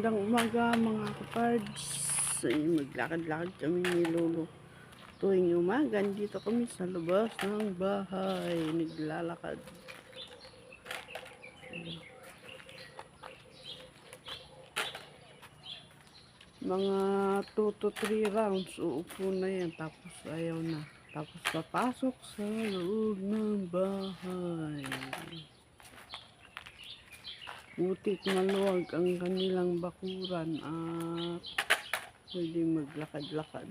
Magandang umaga mga kapards. Maglakad-lakad kami ni Lolo. Tuwing umaga, dito kami sa labas ng bahay. Naglalakad. Mga 2 to 3 rounds, uupo na yan. Tapos ayaw na. Tapos papasok sa loob ng bahay. Butit maluwag ang kanilang bakuran at pwede maglakad-lakad.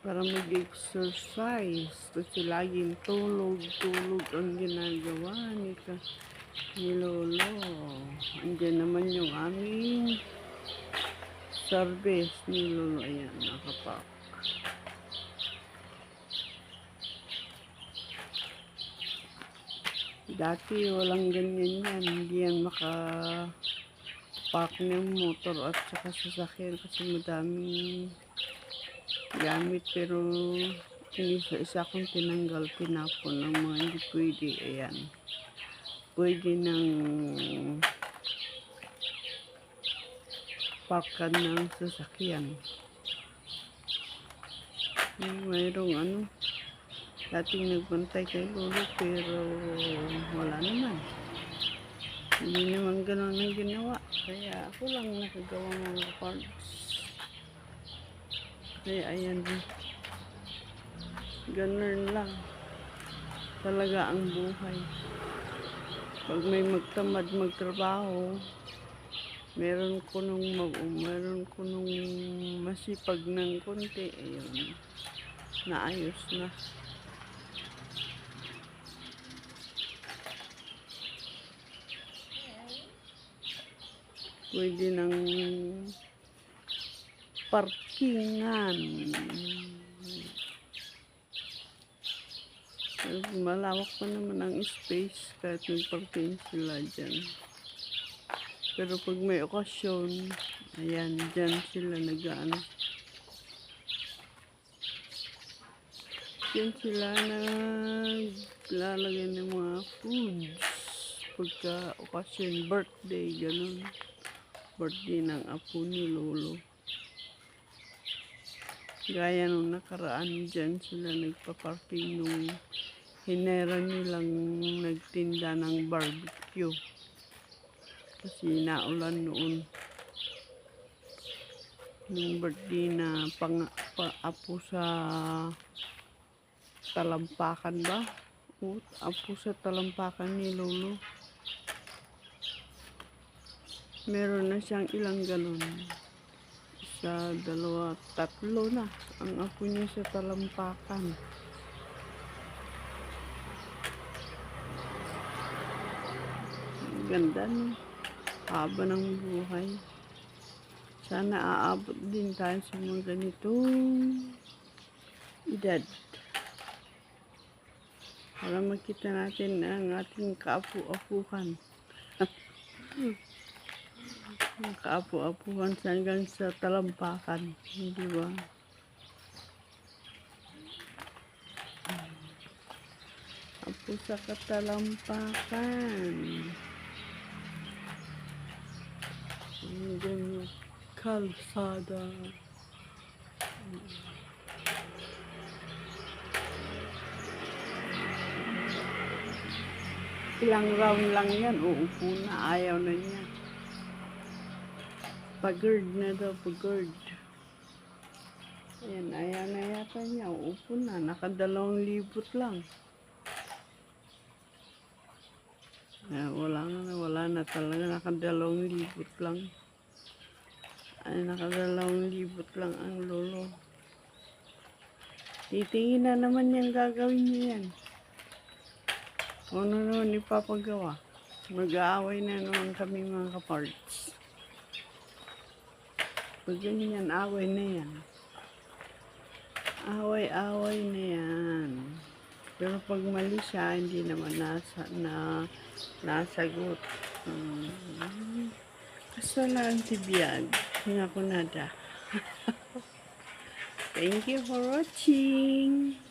Para mag-exercise kasi laging tulog ang ginagawa ni Lolo. Andiyan naman yung aming service ni Lolo. Ayan, nakapak. Dati walang ganyan yan. Hindi yan makapak ng motor at saka sasakyan kasi madaming gamit, pero isa kong tinanggal, tinapon ng mga hindi pwede. Ayan, pwede nang parkan ng sasakyan. Mayroong dating nagbantay kay Lolo pero wala naman, hindi naman gano'n ang ginawa, kaya ako lang nakagawa ng parts. Kaya ayan din, ganun lang talaga ang buhay. Pag may magtamad magtrabaho, meron ko nung masipag ng konti, ayun, naayos na. Pwede ng parkingan. Malawak pa naman ang space kahit may parking sila dyan. Pero pag may okasyon, ayan, dyan sila dyan sila naglalagay ng mga foods pagka okasyon, birthday, ganun. Birthday ng apo ni Lolo. Gaya nung nakaraan, dyan sila nagpa-parking nung hinera nilang nagtinda ng barbecue. Kasi naulan noon. Nung birthday na apo sa talampakan ba? O, apo sa talampakan ni Lolo. Meron na siyang ilang galon. Sa 2, 3 na ang apo niya sa talampakan. Ganda, no? Haba ng buhay. Sana aabot din tayo sa mga ganitong edad para makita natin ang ating kaapu-apuhan. Kaapu-apuhan hanggang sa talampakan, di ba? Apo sa katalampakan. Hanggang kalsada. Ilang round lang yan, uupo na, ayaw na niya. Pagod na daw, pagod. Ayan, ayaw na yata niya, uupo na, naka-2,000 lang. Wala na talaga, naka-2,000 lang. Ay, naka-2,000 lang ang Lolo. Titingin na naman yung gagawin niya yan. Ano naman ipapagawa? Mag-aaway na naman kami mga kaparts. Pag ganyan, away na yan. Away-away na yan. Pero pag mali siya, hindi naman nasagot. Kaso na ang tibiyag. Nga ko nada. Thank you for watching.